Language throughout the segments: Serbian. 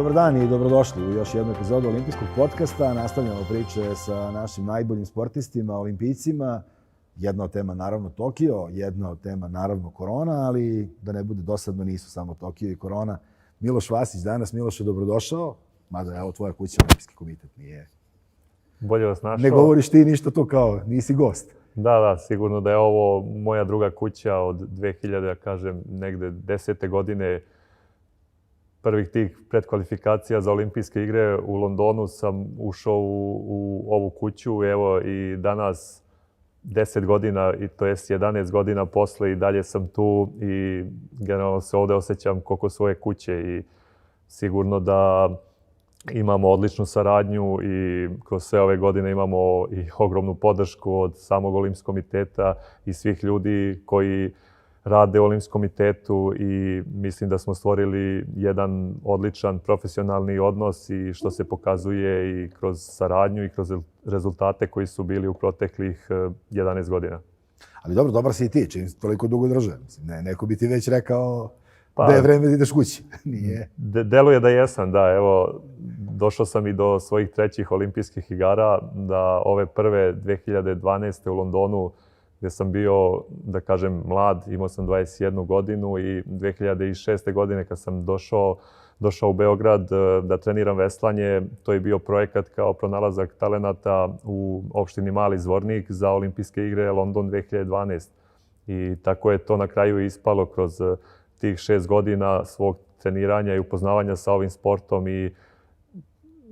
Dobar dan i dobrodošli u još jednu epizodu Olimpijskog podcasta. Nastavljamo priče sa našim najboljim sportistima, olimpijcima. Jedna od tema naravno Tokio, jedna od tema naravno korona, ali da ne bude dosadno nisu samo Tokio i korona. Miloš Vasić danas. Miloš je dobrodošao, mada evo tvoja kuća, Olimpijski komitet nije. Bolje vas našao. Ne govoriš ti ništa tu kao, nisi gost. Da, sigurno da je ovo moja druga kuća od 2000, ja kažem, negde 10. godine. Prvih tih predkvalifikacija za olimpijske igre u Londonu sam ušao u ovu kuću. Evo i danas 10 godina, to jest 11 godina posle i dalje sam tu i generalno se ovde osjećam koliko svoje kuće i sigurno da imamo odličnu saradnju i kroz sve ove godine imamo i ogromnu podršku od samog Olimpijskog komiteta i svih ljudi koji rade u Olimpijskom komitetu i mislim da smo stvorili jedan odličan profesionalni odnos i što se pokazuje i kroz saradnju i kroz rezultate koji su bili u proteklih 11 godina. Ali dobro, dobar si i ti, čim toliko dugo drže. Neko bi ti već rekao da je vreme da ideš kući. Nije. Deluje da jesam, da. Evo, došao sam i do svojih trećih olimpijskih igara, da ove prve 2012. u Londonu, gdje sam bio, da kažem, mlad, imao sam 21 godinu i 2006. godine kad sam došao u Beograd da treniram veslanje, to je bio projekat kao pronalazak talenata u opštini Mali Zvornik za olimpijske igre London 2012. I tako je to na kraju ispalo kroz tih 6 godina svog treniranja i upoznavanja sa ovim sportom i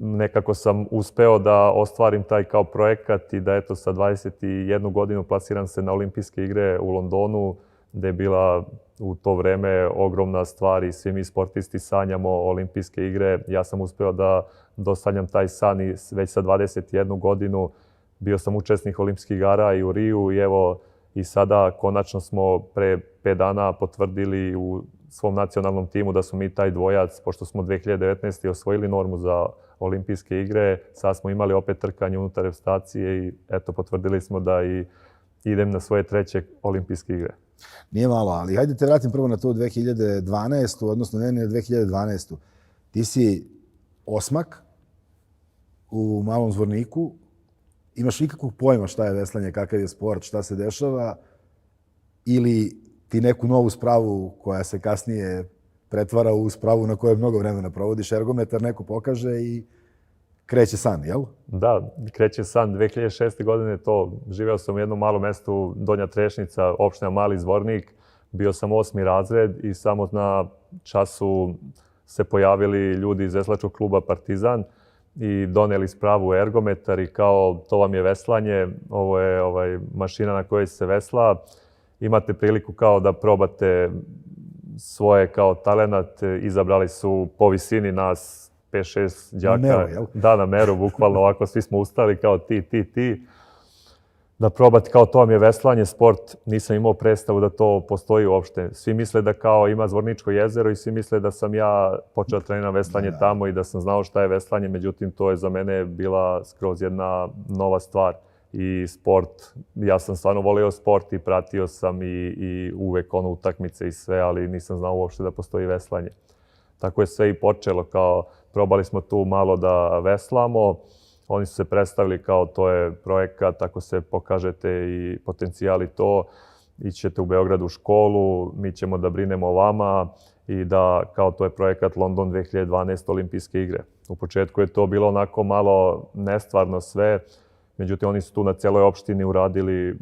nekako sam uspeo da ostvarim taj kao projekat i da eto sa 21 godinu plasiram se na olimpijske igre u Londonu, gde je bila u to vreme ogromna stvar i svi mi sportisti sanjamo olimpijske igre. Ja sam uspeo da dosanjam taj san i već sa 21 godinu bio sam učesnik olimpijskih igara i u Riju i evo i sada konačno smo pre 5 dana potvrdili u svom nacionalnom timu da smo mi taj dvojac, pošto smo 2019. osvojili normu za olimpijske igre, sad smo imali opet trkanje unutar reprezentacije i eto, potvrdili smo da i idem na svoje treće olimpijske igre. Nije malo, ali hajde te vratim prvo na to 2012. odnosno ne 2012. Ti si osmak u Malom Zvorniku, imaš nikakvog pojma šta je veslanje, kakav je sport, šta se dešava, ili ti neku novu spravu koja se kasnije pretvara u spravu na kojoj mnogo vremena provodiš, ergometar neko pokaže i kreće san, jel? Da, kreće san. 2006. godine to, živeo sam u jednom malom mestu, Donja Trešnica, opština Mali Zvornik. Bio sam 8. razred i samo na času se pojavili ljudi iz veslačkog kluba Partizan i doneli spravu ergometar i kao to vam je veslanje, ovo je mašina na kojoj se vesla. Imate priliku kao da probate svoje kao talenat, izabrali su po visini nas 5-6 đaka. Na meru, jel? Da, na meru, bukvalno ovako svi smo ustali kao ti. Da probate kao to vam je veslanje, sport, nisam imao predstavu da to postoji uopšte. Svi misle da kao ima Zvorničko jezero i svi misle da sam ja počeo treniram veslanje tamo i da sam znao šta je veslanje, međutim to je za mene bila skroz jedna nova stvar. I sport, ja sam stvarno volio sport i pratio sam i uvek utakmice i sve, ali nisam znao uopšte da postoji veslanje. Tako je sve i počelo, kao probali smo tu malo da veslamo, oni su se predstavili kao to je projekat, ako se pokažete i potencijali to, ićete u Beograd u školu, mi ćemo da brinemo o vama i da kao to je projekat London 2012 olimpijske igre. U početku je to bilo onako malo nestvarno sve, međutim, oni su tu na cijeloj opštini uradili,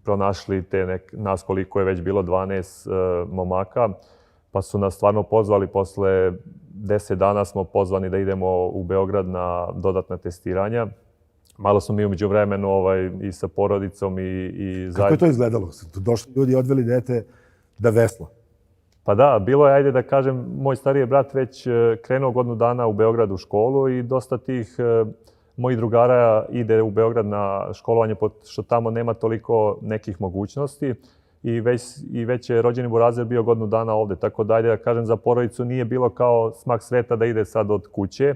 pronašli nas koliko je već bilo 12 momaka, pa su nas stvarno pozvali. Posle 10 dana smo pozvani da idemo u Beograd na dodatna testiranja. Malo smo mi umeđu vremenu i sa porodicom i Kako je to izgledalo? Došli ljudi i odveli dete da vesla? Pa da, bilo je, ajde da kažem, moj stariji brat već krenuo godinu dana u Beograd u školu i dosta tih mojih drugara ide u Beograd na školovanje, što tamo nema toliko nekih mogućnosti i već je rođeni Burazer bio godinu dana ovde. Tako da, ajde da kažem, za porodicu nije bilo kao smak sveta da ide sad od kuće,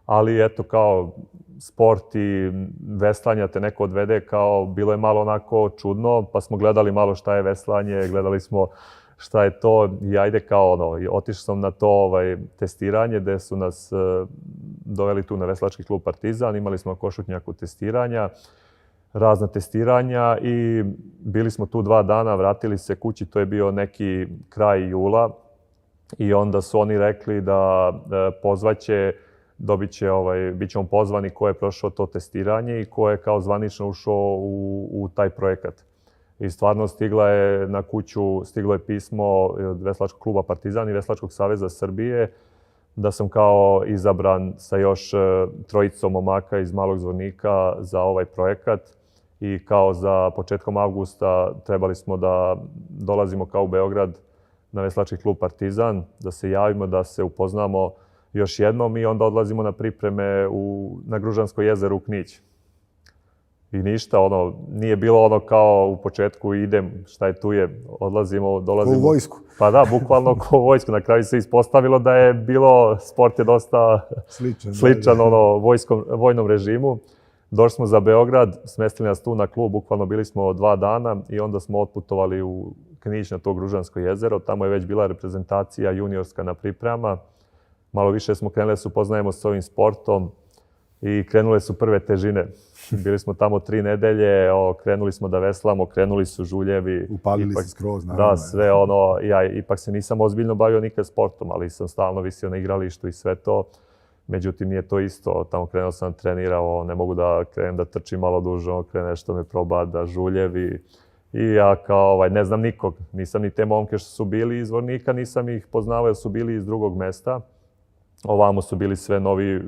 ali eto kao sport i veslanja te neko odvede, kao bilo je malo onako čudno, pa smo gledali malo šta je veslanje, gledali smo šta je to. I ajde kao otišao sam na to testiranje gde su nas doveli tu na veslački klub Partizan. Imali smo košutnjaku testiranja, razna testiranja i bili smo tu 2 dana, vratili se kući, to je bio neki kraj jula i onda su oni rekli da pozvaće, bit ćemo pozvani ko je prošao to testiranje i ko je kao zvanično ušao u taj projekat. I stvarno stiglo je pismo od Veslačkog kluba Partizan i Veslačkog saveza Srbije da sam kao izabran sa još 3 momaka iz Malog Zvornika za ovaj projekat. I kao za početkom avgusta trebali smo da dolazimo kao u Beograd na Veslački klub Partizan, da se javimo, da se upoznamo još jednom i onda odlazimo na pripreme na Gružansko jezero u Knić. I ništa, nije bilo kao u početku idem, šta je tu je, dolazimo. U vojsku. Pa da, bukvalno kao u vojsku. Na kraju se ispostavilo da je sport je dosta sličan vojnom režimu. Došli smo za Beograd, smestili nas tu na klub, bukvalno bili smo 2 dana i onda smo otputovali u Knić na to Gružansko jezero. Tamo je već bila reprezentacija juniorska na priprema. Malo više smo krenuli da se upoznajemo s ovim sportom i krenule su prve težine. Bili smo tamo 3 nedelje, krenuli smo da veslamo, krenuli su žuljevi. Upalili se skroz, naravno. Da, sve ja ipak se nisam ozbiljno bavio nikad sportom, ali sam stalno visio na igralištu i sve to. Međutim, nije to isto. Tamo krenuo sam trenirao, ne mogu da krenem da trčim malo duže, krene nešto me proba da žuljevi. I ja kao, ne znam nikog. Nisam ni te momke što su bili iz Zvornika, nisam ih poznavao jer su bili iz drugog mesta. Ovamo su bili sve novi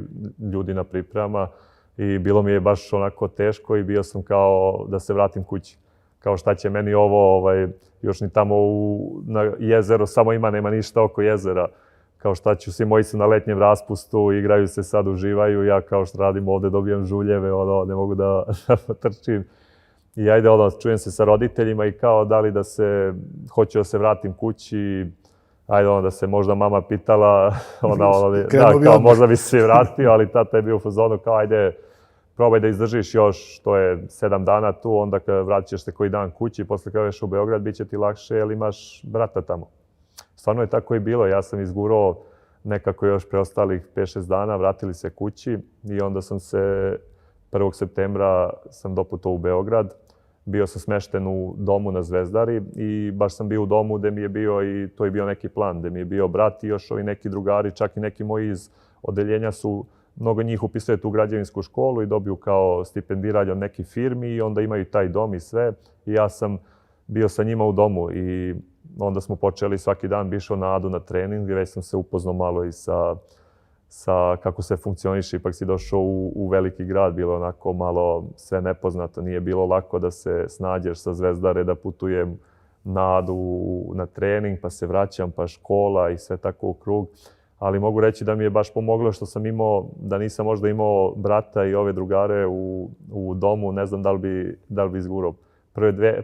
ljudi na pripremama i bilo mi je baš onako teško i bio sam kao da se vratim kući. Kao šta će meni ovo, još ni tamo na jezero, samo nema ništa oko jezera. Kao šta ću, svi moji su na letnjem raspustu, igraju se sad, uživaju, ja kao što radim ovde dobijam žuljeve, ne mogu da trčim. I ajde, čujem se sa roditeljima i kao da li hoću da se vratim kući, ajde da se možda mama pitala, kao možda bi se vratio, ali tata je bio u fazonu kao ajde, probaj da izdržiš još, to je 7 dana tu, onda kad vratit ćeš se koji dan kući, posle kada veš u Beograd, bit će ti lakše jer imaš brata tamo. Stvarno je tako i bilo, ja sam izgurao nekako još preostalih 5-6 dana, vratili se kući i onda sam se 1. septembra sam doputovao u Beograd. Bio sam smešten u domu na Zvezdari i baš sam bio u domu gde mi je bio i to je bio neki plan, gde mi je bio brat i još ovi neki drugari, čak i neki moji iz odeljenja su, mnogo njih upisuje tu građevinsku školu i dobiju kao stipendiranje od nekih firmi i onda imaju taj dom i sve. I ja sam bio sa njima u domu i onda smo počeli svaki dan, bi išao na Adu na trening, gdje već sam se upoznao malo i sa kako se funkcioniše. Ipak si došao u veliki grad, bilo onako malo sve nepoznato, nije bilo lako da se snađeš sa Zvezdare, da putujem na Adu na trening, pa se vraćam, pa škola i sve tako u krug. Ali mogu reći da mi je baš pomoglo što sam imao, da nisam možda imao brata i ove drugare u domu, ne znam da li bi izgurao.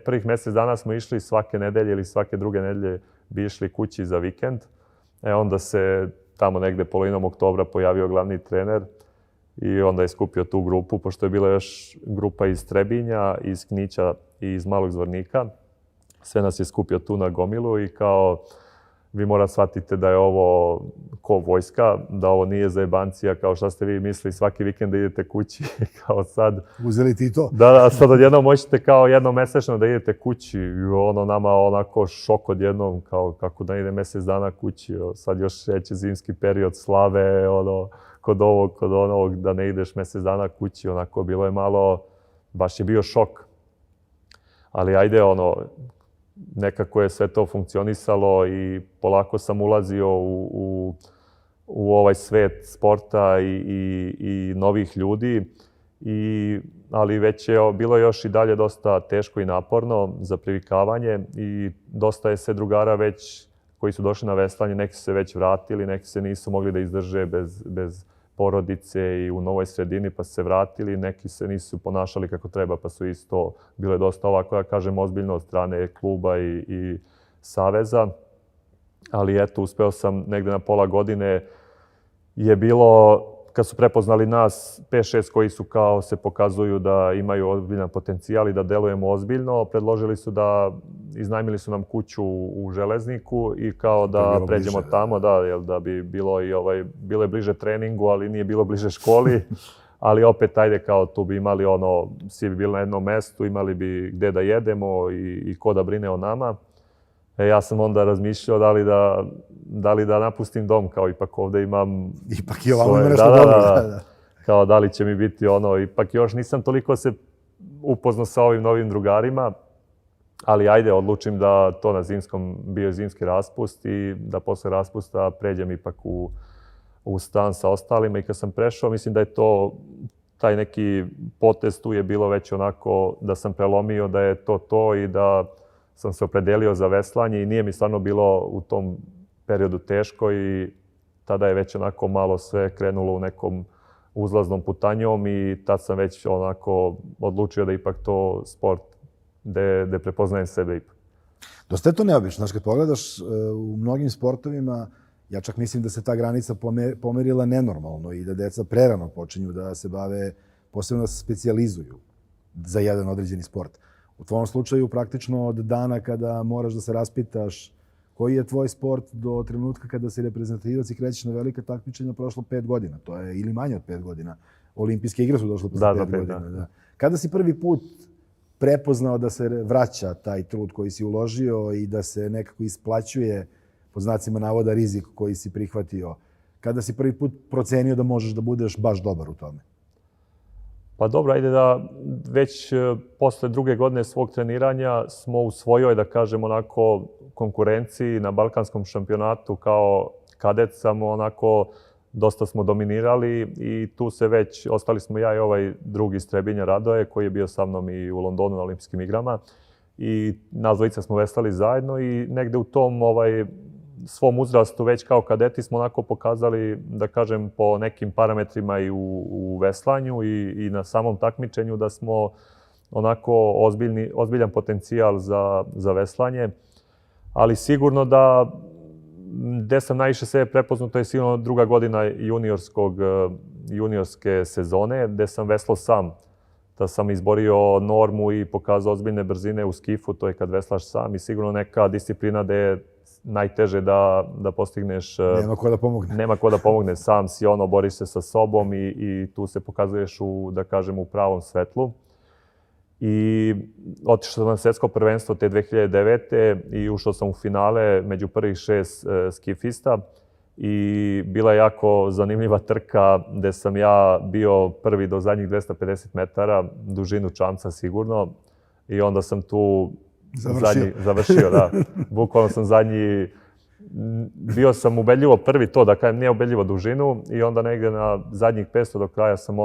Prvih mjesec dana smo išli svake nedelje ili svake druge nedelje bi išli kući za vikend. Onda se tamo negde polovinom oktobra pojavio glavni trener i onda je skupio tu grupu, pošto je bila još grupa iz Trebinja, iz Knića i iz Malog Zvornika. Sve nas je skupio tu na gomilu i kao vi morate shvatiti da je ovo ko vojska, da ovo nije zajebancija, kao šta ste vi mislili svaki vikend da idete kući, kao sad. Uzeli ti to? Da, sad odjednom možete kao jednomesečno da idete kući i nama onako šok odjednom, kao kako da ide mjesec dana kući, sad još reći zimski period slave, kod onog da ne ideš mjesec dana kući, onako bilo je malo, baš je bio šok. Ali ajde, nekako je sve to funkcionisalo i polako sam ulazio u ovaj svet sporta i novih ljudi. Ali već je bilo još i dalje dosta teško i naporno za privikavanje i dosta je se drugara već koji su došli na veslanje, neki su se već vratili, neki se nisu mogli da izdrže bez porodice i u novoj sredini pa su se vratili, neki se nisu ponašali kako treba pa su isto bile dosta ovako, ja kažem, ozbiljno od strane kluba i saveza. Ali eto, uspeo sam negde na pola godine je bilo kad su prepoznali nas 5-6 koji su kao se pokazuju da imaju ozbiljan potencijal i da delujemo ozbiljno, predložili su da iznajmili su nam kuću u Železniku i kao da pređemo bliže, tamo, da bi bilo i bilo je bliže treningu, ali nije bilo bliže školi. Ali opet, ajde, kao tu bi imali svi bi bili na jednom mestu, imali bi gde da jedemo i ko da brine o nama. Ja sam onda razmišljao da li da napustim dom, kao ipak ovde imam... Ipak i ovamo ima nešto dobro. Da. Kao da li će mi biti ipak još nisam toliko se upoznao sa ovim novim drugarima, ali ajde, odlučim da to na bio zimski raspust i da posle raspusta pređem ipak u stan sa ostalima. I kad sam prešao, mislim da je taj neki potez tu je bilo već onako da sam prelomio da je to i da sam se opredelio za veslanje i nije mi stvarno bilo u tom periodu teško i tada je već onako malo sve krenulo u nekom uzlaznom putanjom i tad sam već onako odlučio da ipak to sport gde prepoznajem sebe ipak. Dosta je to neobično. Znaš, kad pogledaš u mnogim sportovima, ja čak mislim da se ta granica pomerila nenormalno i da deca prerano počinju da se bave, posebno da se specijalizuju za jedan određeni sport. U tvojom slučaju, praktično od dana kada moraš da se raspitaš koji je tvoj sport do trenutka kada si reprezentativac i krećeš na velika takmičenja, prošlo 5 godina. To je ili manje od 5 godina. Olimpijske igre su došle posle 5 godina. Da. Kada si prvi put prepoznao da se vraća taj trud koji si uložio i da se nekako isplaćuje, po znacima navoda, rizik koji si prihvatio? Kada si prvi put procenio da možeš da budeš baš dobar u tome? Pa dobro, ajde da već posle druge godine svog treniranja smo u svojoj, da kažem, onako konkurenciji na balkanskom šampionatu kao kadet samo onako dosta smo dominirali i tu se već, ostali smo ja i ovaj drugi Strebinja Radoje koji je bio sa mnom i u Londonu na olimpijskim igrama i nas dvojica smo veslali zajedno i negde u tom svom uzrastu već kao kadeti smo onako pokazali, da kažem, po nekim parametrima i u veslanju i na samom takmičenju da smo onako ozbiljan potencijal za veslanje. Ali sigurno da gde sam najviše sebe prepoznao, to je sigurno druga godina juniorske sezone, gde sam veslao sam. Da sam izborio normu i pokazao ozbiljne brzine u skifu, to je kad veslaš sam i sigurno neka disciplina gde je najteže da postigneš... Nema ko da pomogne. Nema ko da pomogne, sam si boriš se sa sobom i tu se pokazuješ da kažem, u pravom svetlu. I otišao sam na svetsko prvenstvo te 2009. i ušao sam u finale među prvih 6 skifista. I bila je jako zanimljiva trka gde sam ja bio prvi do zadnjih 250 metara, dužinu čamca sigurno. I onda sam tu završio, da. Bukvalno sam zadnji, bio sam ubedljivo prvi to, da kažem, nije ubedljivo dužinu i onda negde na zadnjih 500 do kraja sam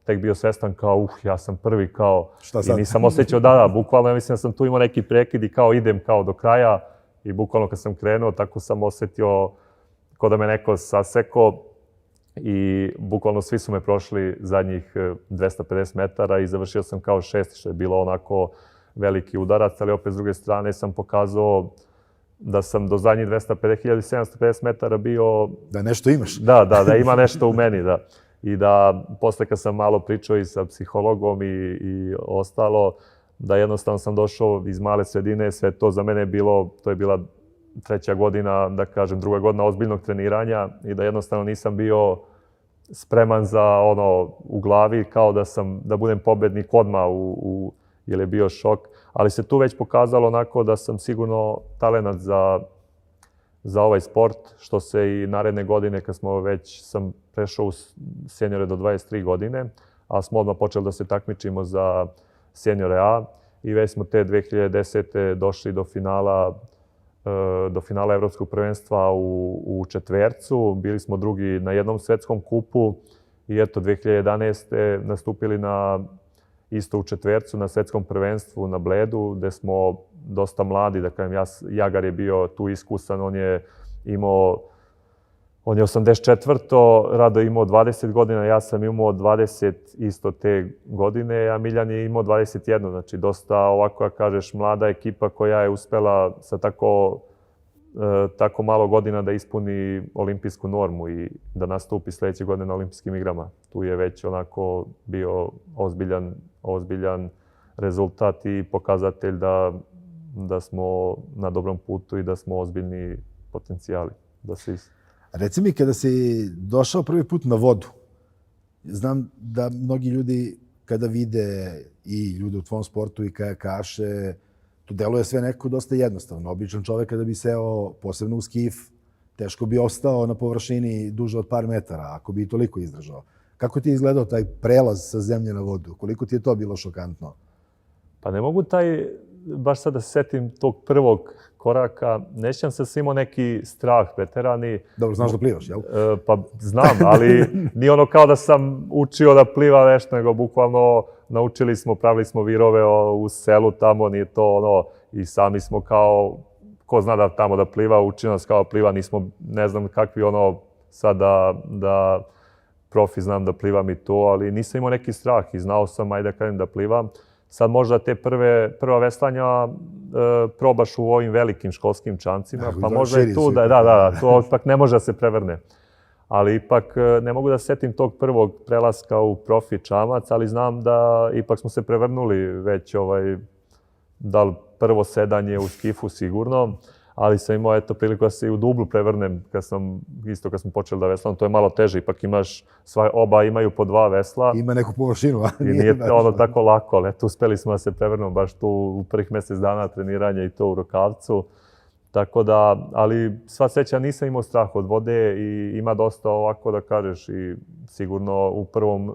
tek bio svestan kao, ja sam prvi kao, i nisam osjećao, bukvalno ja mislim da sam tu imao neki prekid i kao idem kao do kraja i bukvalno kad sam krenuo, tako sam osjetio kao da me neko saseko i bukvalno svi su me prošli zadnjih 250 metara i završio sam kao 6, što je bilo onako veliki udarac, ali opet s druge strane sam pokazao da sam do zadnjih 250.750 metara bio... Da nešto imaš. Da ima nešto u meni, da. I da posle kad sam malo pričao i sa psihologom i ostalo, da jednostavno sam došao iz male sredine, sve to za mene bilo, to je bila 3. godina, da kažem, 2. godina ozbiljnog treniranja i da jednostavno nisam bio spreman za u glavi kao da budem pobednik odmah jer je bio šok. Ali se tu već pokazalo onako da sam sigurno talenat za ovaj sport, što se i naredne godine kad sam prešao u seniore do 23 godine, a smo odmah počeli da se takmičimo za seniore A i već smo te 2010. došli do finala Evropskog prvenstva u četvercu. Bili smo drugi na jednom svetskom kupu i eto 2011. nastupili isto u četvercu na svetskom prvenstvu na Bledu, gde smo dosta mladi, da kažem, Jagar je bio tu iskusan, on je 84. Rado je imao 20 godina, ja sam imao 20 isto te godine, a Miljan je imao 21. Znači, dosta ovako, kažeš, mlada ekipa koja je uspela sa tako tako malo godina da ispuni olimpijsku normu i da nastupi sljedeće godine na olimpijskim igrama. Tu je već onako bio ozbiljan rezultat i pokazatelj da smo na dobrom putu i da smo ozbiljni potencijali. Reci mi, kada si došao prvi put na vodu, znam da mnogi ljudi kada vide i ljude u tvom sportu i kajakaše, tu deluje sve nekako dosta jednostavno. Običan čovek kada bi seo, posebno u skif, teško bi ostao na površini duže od par metara, ako bi i toliko izdržao. Kako ti je izgledao taj prelaz sa zemlje na vodu? Koliko ti je to bilo šokantno? Pa ne mogu baš sad da se setim tog prvog koraka. Ne sjećam se da sam imao neki strah preterani. Dobro, znaš da plivaš, jel? Pa znam, ali nije ono kao da sam učio da pliva nešto, nego bukvalno naučili smo, pravili smo virove u selu tamo, nije to ono, i sami smo kao, ko zna da tamo da pliva, učio nas kao pliva, nismo, ne znam kakvi ono, sad da profi znam da plivam i to, ali nisam imao neki strah i znao sam, ajde da kažem da plivam. Sad možda te prva veslanja probaš u ovim velikim školskim čamcima, pa možda i tu to ipak ne može da se prevrne. Ali ipak ne mogu da se setim tog prvog prelaska u profi čamac, ali znam da ipak smo se prevrnuli već da li prvo sedanje u skifu sigurno, ali sam imao priliku da se i u dublu prevrnem kad smo počeli da veslamo. To je malo teže, ipak oba imaju po 2 vesla. Ima neku površinu, a i nije ono tako lako, ali uspeli smo da se prevrnemo baš tu u prvih mjesec dana treniranja i to u rukavcu. Tako da, ali sva sreća nisam imao strah od vode i ima dosta ovako da kažeš i sigurno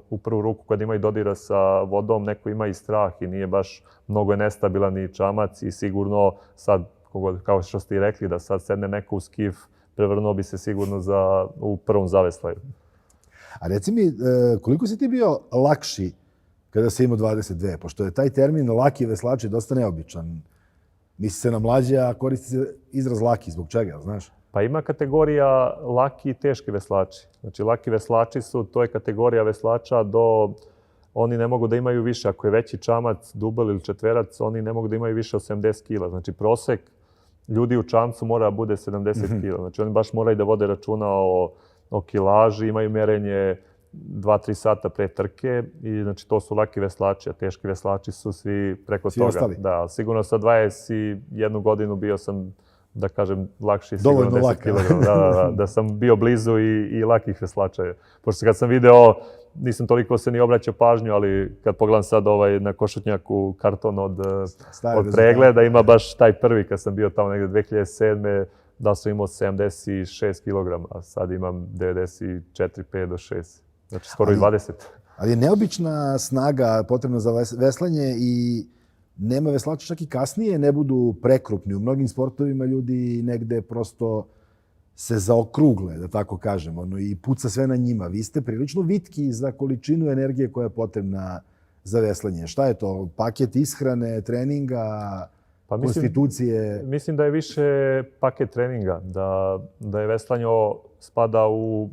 u prvu ruku kad ima i dodira sa vodom neko ima i strah i nije baš mnogo nestabilan ni čamac i sigurno sad kao što ste i rekli, da sad sedne neko u skif, prevrnuo bi se sigurno u prvom zaveslaju. A reci mi, koliko si ti bio lakši kada si imao 22? Pošto je taj termin laki veslači dosta neobičan. Misli se na mlađe, a koristi se izraz laki. Zbog čega, znaš? Pa ima kategorija laki i teški veslači. Znači, laki veslači to je kategorija veslača oni ne mogu da imaju više. Ako je veći čamac, dubel ili četverac, oni ne mogu da imaju više od 70 kila. Znači, prosek ljudi u čamcu mora da bude 70 kila. Znači, oni baš moraju da vode računa o kilaži, imaju merenje 2-3 sata pre trke i znači to su laki veslači, a teški veslači su svi preko toga. Ostali. Da, sigurno sa 21 godinu bio sam, da kažem, lakši sigurno 10 kg. Da sam bio blizu i lakih veslača. Pošto kad sam video, nisam toliko se ni obraćao pažnju, ali kad pogledam sad na košutnjaku karton od pregleda, ima baš taj prvi kad sam bio tamo negde 2007. Da sam imao 76 kg, a sad imam 94, 5 do 6. Znači skoro i 20. Ali je neobična snaga potrebna za veslanje i nema veslača čak i kasnije ne budu prekrupni. U mnogim sportovima ljudi negde prosto se zaokrugle, da tako kažem, i puca sve na njima. Vi ste prilično vitki za količinu energije koja je potrebna za veslanje. Šta je to? Paket ishrane, treninga, konstitucije? Mislim da je više paket treninga, da je veslanje spada u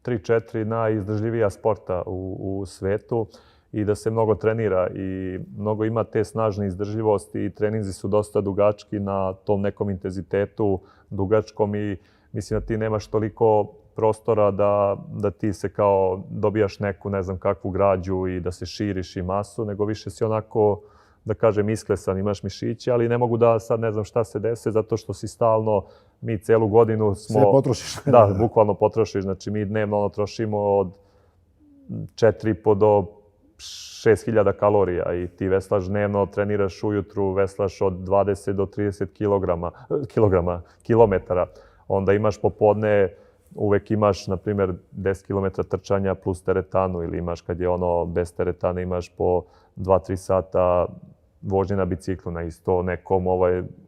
3-4 najizdržljivija sporta u svetu i da se mnogo trenira i mnogo ima te snažne izdržljivosti i treninzi su dosta dugački na tom nekom intenzitetu dugačkom i mislim da ti nemaš toliko prostora da ti se kao dobijaš neku ne znam kakvu građu i da se širiš i masu, nego više si onako, da kažem, isklesan, imaš mišiće, ali ne mogu da sad ne znam šta se desi zato što si stalno, mi celu godinu smo... Sve potrošiš. Da, bukvalno potrošiš. Znači mi dnevno trošimo od 4,5 do 6.000 kalorija i ti veslaš dnevno, treniraš ujutru, veslaš od 20 do 30 kilometara. Onda imaš popodne, uvek imaš, na primjer, 10 km trčanja plus teretanu ili imaš kad je bez teretana imaš po 2-3 sata vožnje na biciklu na isto nekom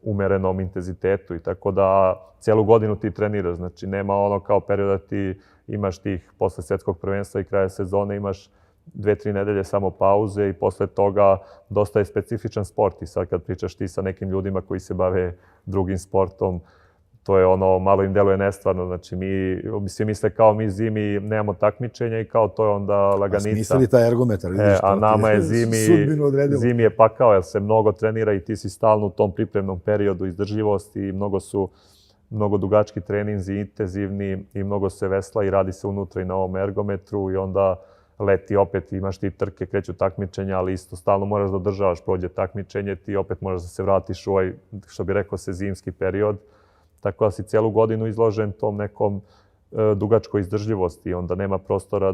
umerenom intenzitetu i tako da celu godinu ti treniraš. Znači nema kao period da ti imaš tih posle svetskog prvenstva i kraja sezone imaš 2-3 nedelje samo pauze i posle toga dosta je specifičan sport i sad kad pričaš ti sa nekim ljudima koji se bave drugim sportom, to je malo im deluje nestvarno. Znači mi svi misle kao mi zimi nemamo takmičenja i kao to je onda laganica. A smislili taj ergometar, vidiš to. A nama je zimi je pakao jer se mnogo trenira i ti si stalno u tom pripremnom periodu izdržljivosti i mnogo su mnogo dugački treninzi, intenzivni i mnogo se vesla i radi se unutra i na ovom ergometru i onda leti opet, imaš ti trke, kreću takmičenja, ali isto stalno moraš da održavaš, prođe takmičenje, ti opet moraš da se vratiš u ovaj, što bi rekao se, zimski period. Tako da si cijelu godinu izložen tom nekom dugačkoj izdržljivosti, onda nema prostora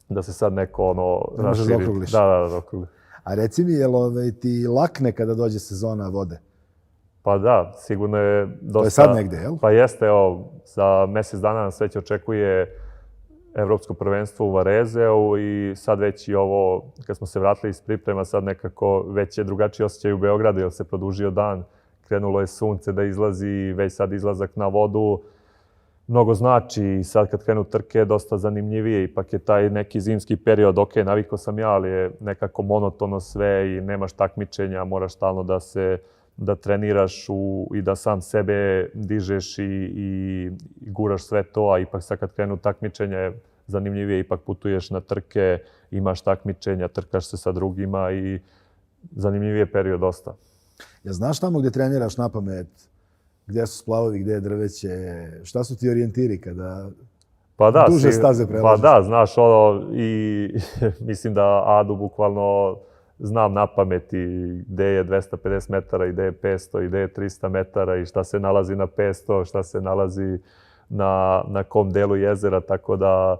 da se sad neko raširi. Da okrugliš. Da, okrugliš. A reci mi, jel ti lakne kada dođe sezona vode? Pa da, sigurno je dosta... To je sad negde, jel? Pa jeste, evo, za mjesec dana nas već očekuje Evropsko prvenstvo u Varezeu i sad već i ovo, kad smo se vratili iz priprema, sad nekako već je drugačiji osjećaj u Beogradu, jer se produžio dan, krenulo je sunce da izlazi, već sad izlazak na vodu mnogo znači i sad kad krenu trke je dosta zanimljivije. Ipak je taj neki zimski period, ok, navikao sam ja, ali je nekako monotono sve i nemaš takmičenja, moraš stalno da treniraš i da sam sebe dižeš i guraš sve to, a ipak sad kad krenu takmičenja je zanimljivije, ipak putuješ na trke, imaš takmičenja, trkaš se sa drugima i zanimljivije period dosta. Ja znaš tamo gdje treniraš na pamet, gdje su splavovi, gdje je drveće, šta su ti orijentiri kada duže staze prelažiš? Pa da, znaš i mislim da Adu bukvalno znam na pamet i gdje je 250 metara i gdje je 500 i gdje je 300 metara i šta se nalazi na 500, šta se nalazi na kom delu jezera, tako da,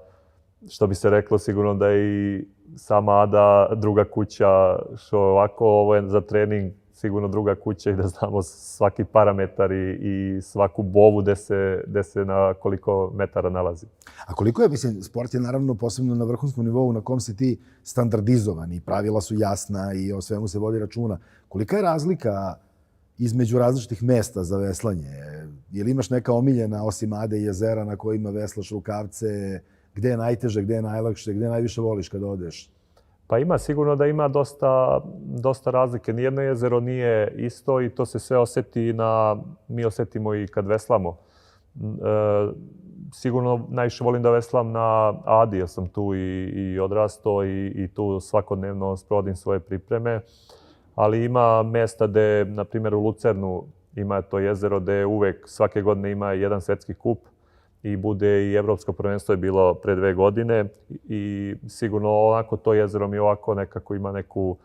što bi se reklo, sigurno da je i sama Ada druga kuća, što ovako, ovo je za trening sigurno druga kuća i da znamo svaki parametar i svaku bovu gdje se na koliko metara nalazi. A koliko je, mislim, sport je naravno posebno na vrhunskom nivou na kom si ti standardizovan i pravila su jasna i o svemu se vodi računa. Kolika je razlika između različitih mesta za veslanje? Je li imaš neka omiljena, osim Ade i jezera na kojima veslaš rukavce? Gde je najteže, gde je najlakše, gde najviše voliš kada odeš? Pa ima, sigurno da ima dosta razlike. Nijedno jezero nije isto i to se sve osjeti mi osjetimo i kad veslamo. Sigurno najviše volim da veslam na Adi, jer sam tu i odrastao i tu svakodnevno sprovodim svoje pripreme. Ali ima mjesta gdje, na primjer u Lucernu, ima to jezero gdje uvek svake godine ima jedan svetski kup i bude i Evropsko prvenstvo je bilo pre 2 godine i sigurno onako to jezero mi ovako nekako ima neku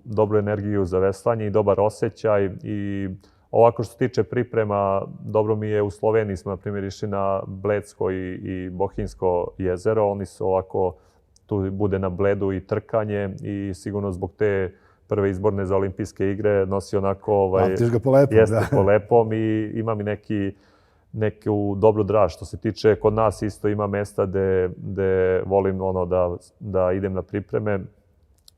dobru energiju za veslanje i dobar osjećaj i ovako što se tiče priprema, dobro mi je u Sloveniji smo na primjer išli na Bledsko i Bohinjsko jezero, oni su ovako, tu bude na Bledu i trkanje i sigurno zbog te prve izborne za olimpijske igre nosi onako... Pamtiš ga po lepom, jeste, po lepom i ima mi neku dobru draž. Što se tiče, kod nas isto ima mjesta gdje volim da idem na pripreme.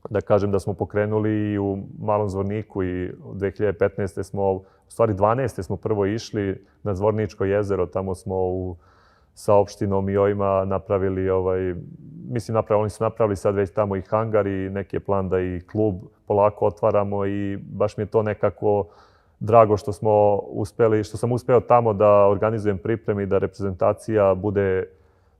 Da kažem da smo pokrenuli i u Malom Zvorniku i 2015. smo, u stvari 12. smo prvo išli na Zvorničko jezero. Tamo smo sa opštinom i ovima napravili, oni su napravili sad već tamo i hangar i neki je plan da i klub polako otvaramo i baš mi je to nekako drago što sam uspeo tamo da organizujem pripreme i da reprezentacija bude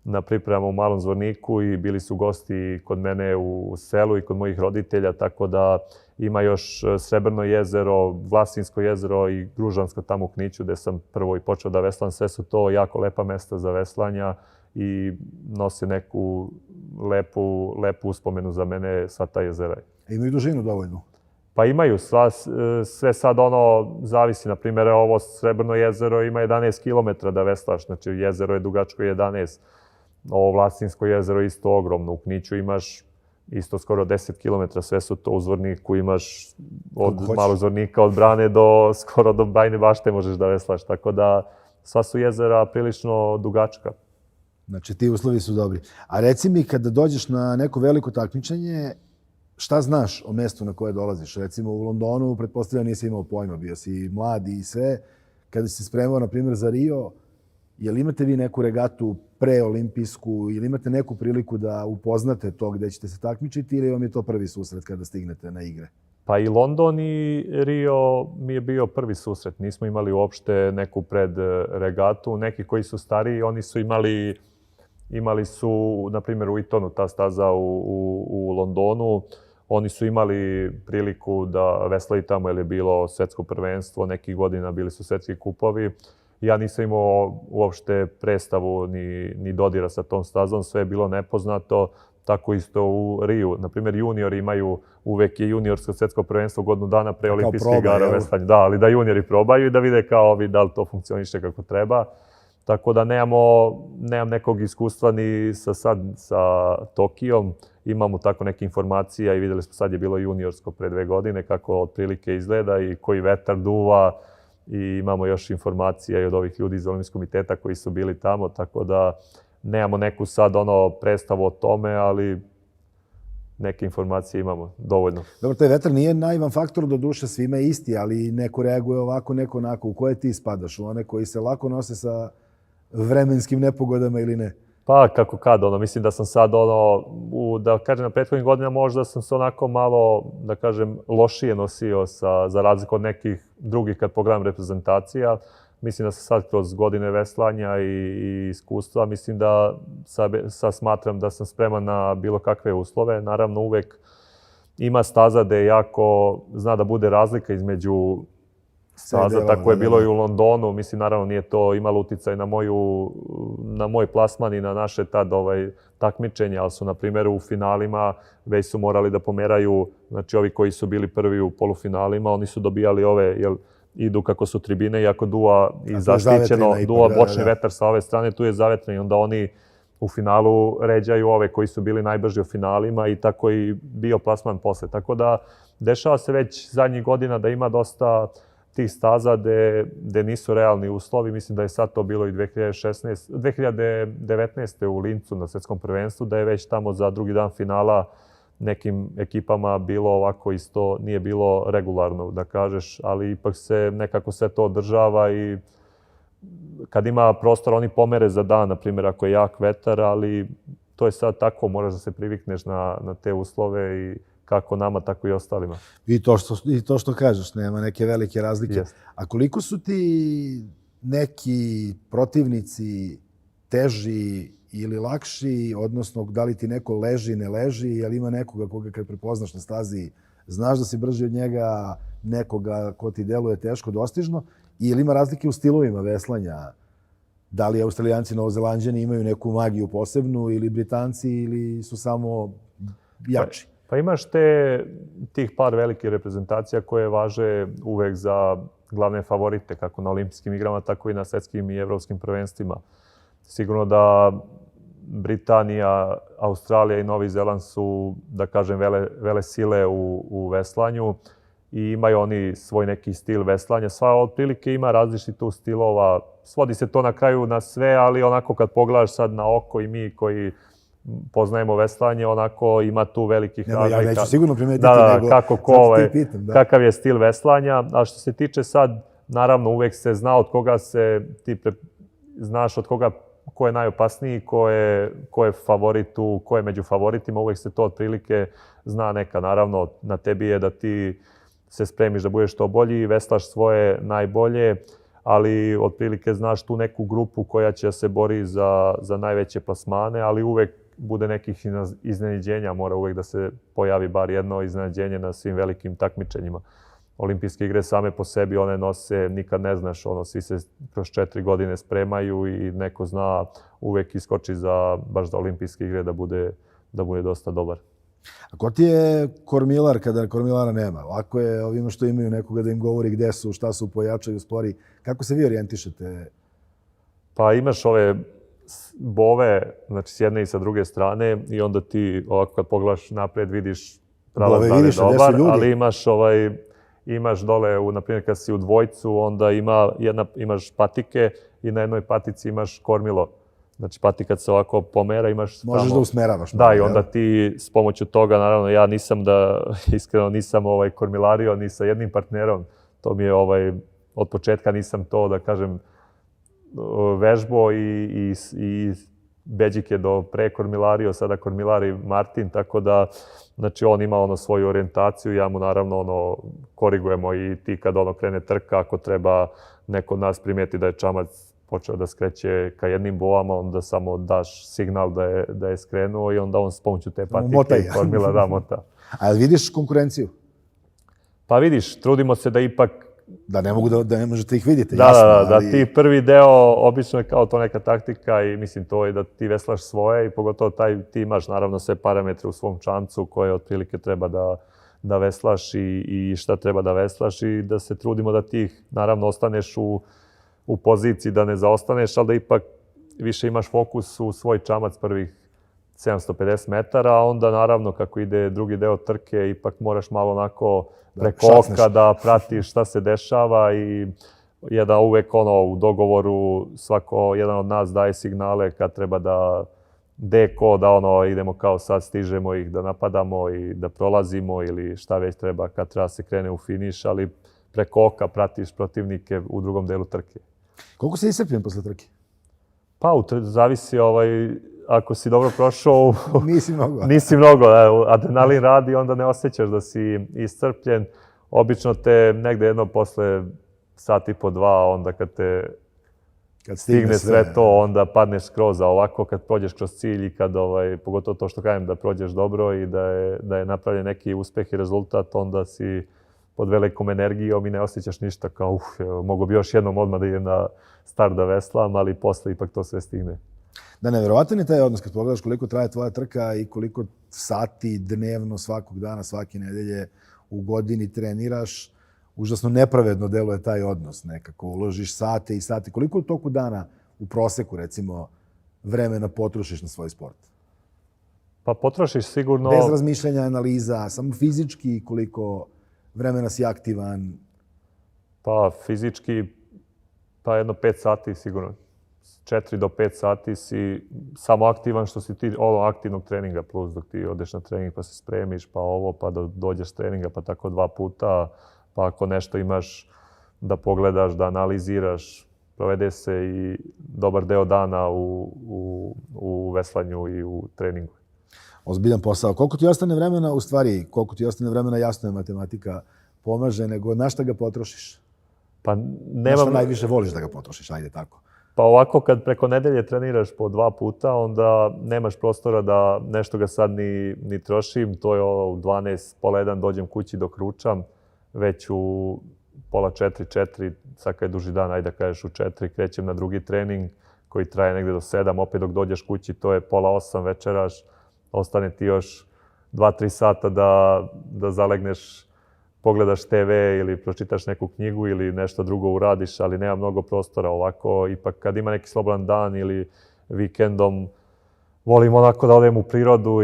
na pripremama u Malom Zvorniku i bili su gosti kod mene u selu i kod mojih roditelja, tako da ima još Srebrno jezero, Vlasinsko jezero i Gružansko tamo u Kniću gdje sam prvo i počeo da veslam. Sve su to jako lepa mesta za veslanja i nose neku lepu uspomenu za mene sva ta jezera. Imaju dužinu dovoljnu? Pa imaju, sve sad zavisi, na primjer, ovo Srebrno jezero ima 11 km da veslaš, znači jezero je dugačko 11. Ovo Vlasinsko jezero je isto ogromno, u Kniću imaš isto skoro 10 km, sve su to u Zvorniku, imaš od Malog Zvornika, od Brane skoro do Bajne Bašte možeš da veslaš, tako da sva su jezera prilično dugačka. Znači ti uslovi su dobri. A reci mi, kada dođeš na neko veliko takmičenje, šta znaš o mjestu na koje dolaziš? Recimo u Londonu, pretpostavljam, nisi imao pojma, bio si mladi i sve. Kada si se spremao, na primjer, za Rio, jel imate vi neku regatu preolimpijsku ili imate neku priliku da upoznate to gdje ćete se takmičiti ili vam je to prvi susret kada stignete na igre? Pa i London i Rio mi je bio prvi susret. Nismo imali uopšte neku predregatu. Neki koji su stariji, oni su imali su, na primjer, u Itonu, ta staza u Londonu. Oni su imali priliku da veslaju tamo jer je bilo svetsko prvenstvo, nekih godina bili su svetski kupovi. Ja nisam imao uopšte predstavu ni dodira sa tom stazom, sve je bilo nepoznato. Tako isto u Riju. Naprimjer, juniori imaju, uvek je juniorsko svetsko prvenstvo godinu dana pre olimpijskih igara veslanja. Da, ali da juniori probaju i da vide kao ovi da li to funkcioniše kako treba. Tako da nemam nekog iskustva ni sa Tokijom. Imamo tako neke informacije i videli smo sad je bilo juniorsko pre 2 godine kako otprilike izgleda i koji vetar duva. I imamo još informacija i od ovih ljudi iz Olimpijskog komiteta koji su bili tamo, tako da nemamo neku sad predstavu o tome, ali neke informacije imamo dovoljno. Dobro, taj vetar nije naivan faktor, do duše svima je isti, ali neko reaguje ovako, neko onako. U koje ti spadaš? U one koji se lako nose sa vremenskim nepogodama ili ne? Pa kako kad, mislim da sam sad da kažem na prethodnim godinama možda sam se onako malo, da kažem, lošije nosio za razliku od nekih drugih kad pogledam reprezentacija. Mislim da sam sad kroz godine veslanja i iskustva, mislim da sad smatram da sam spreman na bilo kakve uslove. Naravno, uvek ima staza da je jako, zna da bude razlika između staza, tako je bilo i u Londonu. Mislim, naravno, nije to imalo uticaj na moj plasman i na naše tad takmičenje, ali su, na primjer, u finalima već su morali da pomeraju, znači ovi koji su bili prvi u polufinalima, oni su dobijali ove, jer idu kako su tribine i ako duva i zaštićeno, duva bočni vetar sa ove strane, tu je zavetren i onda oni u finalu ređaju ove koji su bili najbrži u finalima i tako i bio plasman posle. Tako da dešava se već zadnjih godina da ima dosta tih staza gde nisu realni uslovi. Mislim da je sad to bilo i 2019. u Lincu na svetskom prvenstvu, da je već tamo za drugi dan finala nekim ekipama bilo ovako isto, nije bilo regularno da kažeš, ali ipak se nekako sve to održava i kad ima prostor oni pomere za dan, na primjer ako je jak vetar, ali to je sad tako, moraš da se privikneš na te uslove i kako nama, tako i ostalima. I to što kažeš, nema neke velike razlike. Yes. A koliko su ti neki protivnici teži ili lakši, odnosno da li ti neko leži, ne leži, jel ima nekoga koga kad prepoznaš na stazi, znaš da si brži od njega, nekoga ko ti deluje teško, dostižno, ili ima razlike u stilovima veslanja? Da li Australijanci i Novozelanđani imaju neku magiju posebnu, ili Britanci, ili su samo jači? Pa imaš tih par velikih reprezentacija koje važe uvek za glavne favorite, kako na olimpijskim igrama, tako i na svetskim i evropskim prvenstvima. Sigurno da Britanija, Australija i Novi Zeland su, da kažem, vele sile u veslanju i imaju oni svoj neki stil veslanja. Sva otprilike ima različitih stilova. Svodi se to na kraju na sve, ali onako kad pogledaš sad na oko i mi koji poznajemo veslanje, onako ima tu velikih razlika. Ja neću sigurno primetiti, nego sad ti pitam. Kakav je stil veslanja. A što se tiče sad, naravno uvek se zna od koga znaš od koga ko je najopasniji, ko je favoritu, ko je među favoritima, uvek se to otprilike zna neka. Naravno, na tebi je da ti se spremiš da budeš što bolji i veslaš svoje najbolje, ali otprilike znaš tu neku grupu koja će se bori za najveće plasmane, ali uvek bude nekih iznenađenja, mora uvek da se pojavi bar jedno iznenađenje na svim velikim takmičenjima. Olimpijske igre same po sebi, one nose, nikad ne znaš, svi se kroz 4 godine spremaju i neko zna uvek iskoči baš za olimpijske igre da bude dosta dobar. A ko ti je kormilar kada kormilara nema? Lako je ovima što imaju nekoga da im govori gde su, šta su, pojačaju, spori. Kako se vi orijentišete? Pa imaš ove bove, znači s jedne i sa druge strane i onda ti ovako kad pogledaš napred vidiš pravac da je dobar, ali imaš dole, na primjer kad si u dvojcu, onda imaš patike i na jednoj patici imaš kormilo. Znači patika se ovako pomera, imaš možeš da usmeravaš. Da, i onda ti s pomoću toga, naravno ja iskreno nisam kormilario ni sa jednim partnerom. To mi je od početka nisam to, da kažem, vežbo i Beđik je do pre kormilario, sada kormilari Martin, tako da znači on ima svoju orijentaciju, ja mu naravno korigujemo i ti kad krene trka, ako treba neko od nas primijeti da je čamac počeo da skreće ka jednim boama, onda samo daš signal da je skrenuo i onda on s pomoću te patike i kormila mota. A vidiš konkurenciju? Pa vidiš, trudimo se da ipak... Da ne možete ih vidjeti, da, jasno. Da ti prvi deo, obično je kao to neka taktika i mislim to je da ti veslaš svoje i pogotovo ti imaš naravno sve parametre u svom čamcu koje otprilike treba da veslaš i šta treba da veslaš i da se trudimo da ti naravno ostaneš u poziciji da ne zaostaneš, ali da ipak više imaš fokus u svoj čamac prvih 750 metara, a onda naravno kako ide drugi deo trke, ipak moraš malo onako preko oka da pratiš šta se dešava i da uvek u dogovoru svako jedan od nas daje signale kad treba da deko, da idemo kao sad stižemo ih da napadamo i da prolazimo ili šta već treba kad treba se krene u finiš, ali preko oka pratiš protivnike u drugom delu trke. Koliko si iscrpljen posle trke? Pa, zavisi ako si dobro prošao... Nisi mnogo. Adrenalin radi, onda ne osjećaš da si iscrpljen. Obično te negde jedno posle sat i po dva, onda kad te stigne sve to, onda padneš skroz. A ovako kad prođeš kroz cilj i kad, pogotovo to što kažem, da prođeš dobro i da je napravljen neki uspeh i rezultat, onda si pod velikom energijom i ne osjećaš ništa kao mogu bi još jednom odmah da idem na start da veslam, ali posle ipak to sve stigne. Da, nevjerovatan je taj odnos kad pogledaš koliko traje tvoja trka i koliko sati dnevno, svakog dana, svake nedelje u godini treniraš. Užasno nepravedno deluje taj odnos nekako. Uložiš sate i sate. Koliko u toku dana u proseku, recimo, vremena potrošiš na svoj sport? Pa potrošiš sigurno... Bez razmišljanja, analiza, samo fizički koliko vremena si aktivan? Pa fizički, pa jedno 5 sati sigurno. 4 do 5 sati si samo aktivan što si ti aktivnog treninga, plus dok ti odeš na trening pa se spremiš, pa pa dođeš s treninga, pa tako 2 puta, pa ako nešto imaš da pogledaš, da analiziraš, provede se i dobar deo dana u veslanju i u treningu. Ozbiljan posao. Koliko ti ostane vremena, u stvari, jasno je matematika pomaže, nego na šta ga potrošiš? Pa na šta najviše voliš da ga potrošiš, ajde tako. Pa ovako, kad preko nedelje treniraš po 2 puta, onda nemaš prostora da nešto ga sad ni trošim. To je u 12, pola 1 dođem kući dok ručam, već u pola 4, sad kad je duži dan, ajde da kažeš u 4, krećem na drugi trening koji traje negde do 7, opet dok dođeš kući, to je pola 8 večeraš, ostane ti još 2-3 sata da zalegneš, pogledaš TV ili pročitaš neku knjigu ili nešto drugo uradiš, ali nema mnogo prostora ovako. Ipak kad ima neki slobodan dan ili vikendom, volim onako da odem u prirodu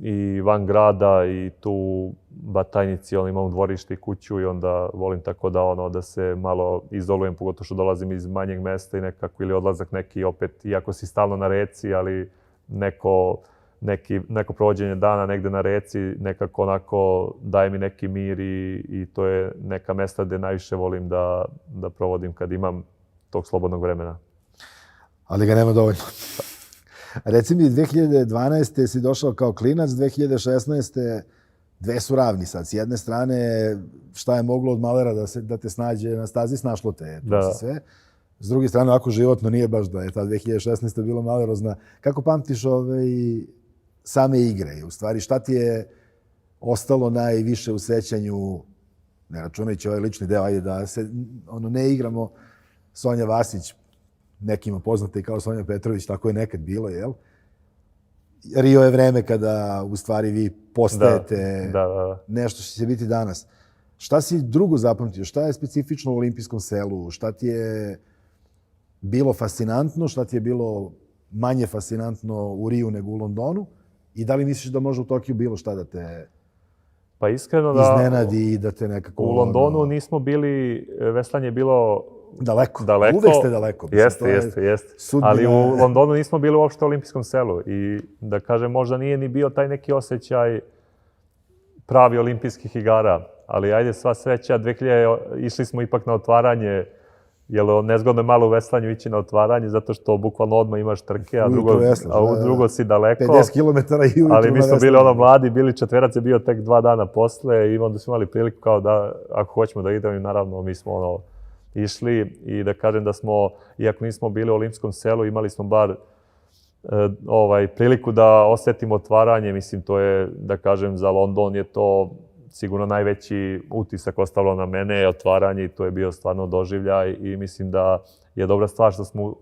i van grada i tu u Batajnici imam dvorište i kuću i onda volim tako da se malo izolujem, pogotovo što dolazim iz manjeg mesta i nekako ili odlazak neki opet, iako si stalno na reci, ali neko provođenje dana negde na reci nekako onako daje mi neki mir i to je neka mesta gde najviše volim da provodim kad imam tog slobodnog vremena. Ali ga nema dovoljno. Reci mi, 2012. si došao kao klinac, 2016. dve su ravni sad. S jedne strane, šta je moglo od malera da te snađe na stazi, snašlo te. Sve. S druge strane, ako životno nije baš da je ta 2016. bilo malerozna. Kako pamtiš same igre? U stvari, šta ti je ostalo najviše u sećanju, ne računajući ovaj lični deo, ajde da se ne igramo, Sonja Vasić, nekima poznata i kao Sonja Petrović, tako je nekad bilo, jel? Rio je vreme kada u stvari vi postajete nešto što će biti danas. Šta si drugo zapamtio? Šta je specifično u olimpijskom selu? Šta ti je bilo fascinantno? Šta ti je bilo manje fascinantno u Riju nego u Londonu? I da li misliš da može u Tokiju bilo šta da te iznenadi i da te nekako... U Londonu nismo bili, veslanje je bilo daleko. Uvek ste daleko. Jeste. Ali u Londonu nismo bili uopšte u olimpijskom selu i da kažem možda nije ni bio taj neki osjećaj pravi olimpijskih igara, ali ajde sva sreća, 2000 išli smo ipak na otvaranje, jer nezgodno je malo u veslanju ići na otvaranje, zato što bukvalno odmah imaš trke, a drugo si daleko. 50 km i ujutru. Ali mi smo bili mladi, bili četverac je bio tek 2 dana posle i onda smo imali priliku kao da, ako hoćemo da idemo, naravno mi smo išli i da kažem da smo, iako nismo bili u olimpijskom selu, imali smo bar priliku da osjetimo otvaranje. Mislim, to je, da kažem, za London je to sigurno najveći utisak ostavilo na mene, je otvaranje i to je bio stvarno doživljaj i mislim da je dobra stvar što smo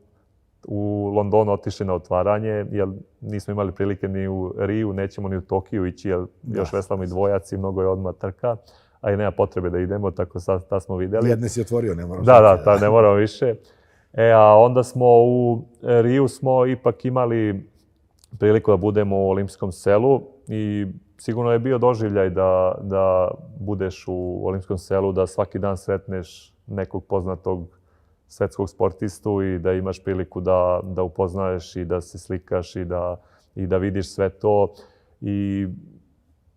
u Londonu otišli na otvaranje, jer nismo imali prilike ni u Riju, nećemo ni u Tokiju ići, jer još veslamo i dvojaci, mnogo je odmah trka, a i nema potrebe da idemo, tako sad smo vidjeli. Jedne si otvorio, ne moramo. Da, ne moramo više. A onda smo u Riju smo ipak imali priliku da budemo u olimpijskom selu i sigurno je bio doživljaj da budeš u olimpijskom selu, da svaki dan sretneš nekog poznatog svetskog sportistu i da imaš priliku da upoznaješ i da se slikaš i da vidiš sve to. I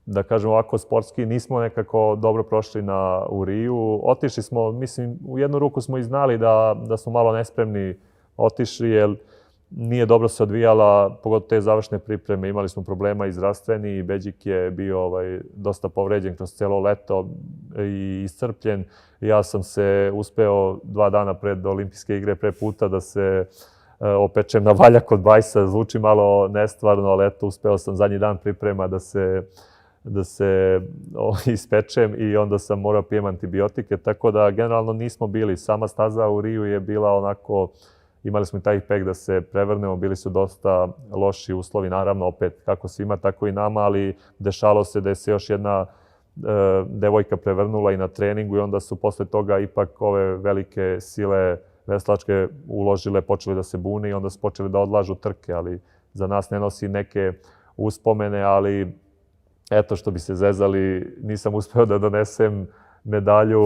da kažem ovako, sportski nismo nekako dobro prošli u Riju. Otišli smo, mislim, u jednu ruku smo i znali da smo malo nespremni otišli, jer nije dobro se odvijala, pogotovo te završne pripreme. Imali smo problema i zdravstveni, Beđik je bio dosta povređen kroz cijelo leto i iscrpljen. Ja sam se uspeo 2 dana pred olimpijske igre pre puta da se opečem na valjak od bajsa. Zvuči malo nestvarno, ali eto, uspeo sam zadnji dan priprema da se ispečem i onda sam morao pijem antibiotike, tako da generalno nismo bili. Sama staza u Riju je bila onako, imali smo i taj pek da se prevrnemo, bili su dosta loši uslovi, naravno opet kako svima, tako i nama, ali dešalo se da se još jedna devojka prevrnula i na treningu i onda su posle toga ipak ove velike sile veslačke uložile, počeli da se bune i onda su počeli da odlažu trke, ali za nas ne nosi neke uspomene, ali eto, što bi se zezali, nisam uspeo da donesem medalju